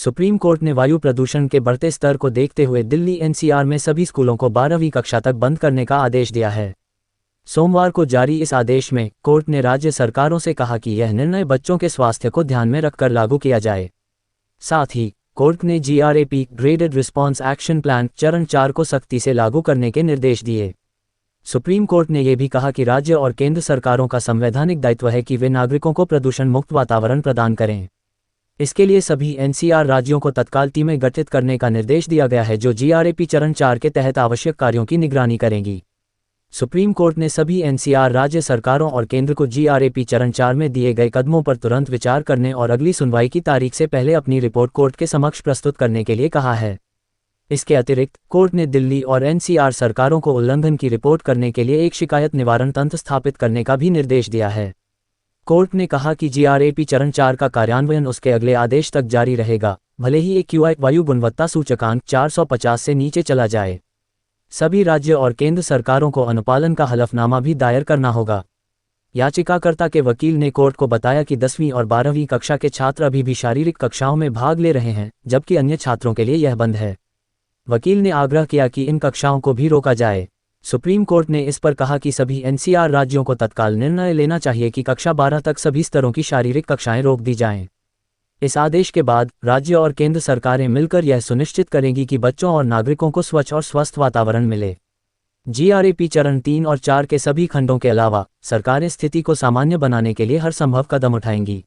Supreme court ने वायु प्रदूषण के बढ़ते स्तर को देखते हुए दिल्ली एनसीआर में सभी स्कूलों को 12वीं कक्षा तक बंद करने का आदेश दिया है। सोमवार को जारी इस आदेश में कोर्ट ने राज्य सरकारों से कहा कि यह निर्णय बच्चों के स्वास्थ्य को ध्यान में रखकर लागू किया जाए। साथ ही कोर्ट ने GRAP graded response action plan चरण 4 को सख्ती से लागू करने के निर्देश दिए। सुप्रीम कोर्ट ने यह भी कहा कि राज्य और केंद्र सरकारों का संवैधानिक दायित्व है कि वे नागरिकों को प्रदूषण मुक्त वातावरण प्रदान करें। इसके लिए सभी एनसीआर राज्यों को तत्काल टीमें गठित करने का निर्देश दिया गया है जो GRAP चरण 4 के तहत आवश्यक कार्यों की निगरानी करेंगी। सुप्रीम कोर्ट ने सभी एनसीआर राज्य सरकारों और केंद्र को GRAP चरण 4 में दिए गए कदमों पर तुरंत विचार करने और अगली सुनवाई की तारीख से पहले अपनी रिपोर्ट कोर्ट के समक्ष प्रस्तुत करने के लिए कहा है। इसके अतिरिक्त कोर्ट ने दिल्ली और एनसीआर सरकारों को उल्लंघन की रिपोर्ट करने के लिए एक शिकायत निवारण तंत्र स्थापित करने का भी निर्देश दिया है। कोर्ट ने कहा कि GRAP चरण 4 का कार्यान्वयन उसके अगले आदेश तक जारी रहेगा, भले ही AQI वायु गुणवत्ता सूचकांक 450 से नीचे चला जाए। सभी राज्य और केंद्र सरकारों को अनुपालन का हलफनामा भी दायर करना होगा। याचिकाकर्ता के वकील ने कोर्ट को बताया कि 10वीं और 12वीं कक्षा के छात्र अभी भी शारीरिक कक्षाओं में भाग ले रहे हैं, जबकि अन्य छात्रों के लिए यह बंद है। वकील ने आग्रह किया कि इन कक्षाओं को भी रोका जाए। सुप्रीम कोर्ट ने इस पर कहा कि सभी एनसीआर राज्यों को तत्काल निर्णय लेना चाहिए कि कक्षा 12 तक सभी स्तरों की शारीरिक कक्षाएं रोक दी जाएं। इस आदेश के बाद राज्य और केंद्र सरकारें मिलकर यह सुनिश्चित करेंगी कि बच्चों और नागरिकों को स्वच्छ और स्वस्थ वातावरण मिले। GRAP चरण 3 और 4 के सभी खंडों के अलावा सरकारें स्थिति को सामान्य बनाने के लिए हर संभव कदम उठाएंगी।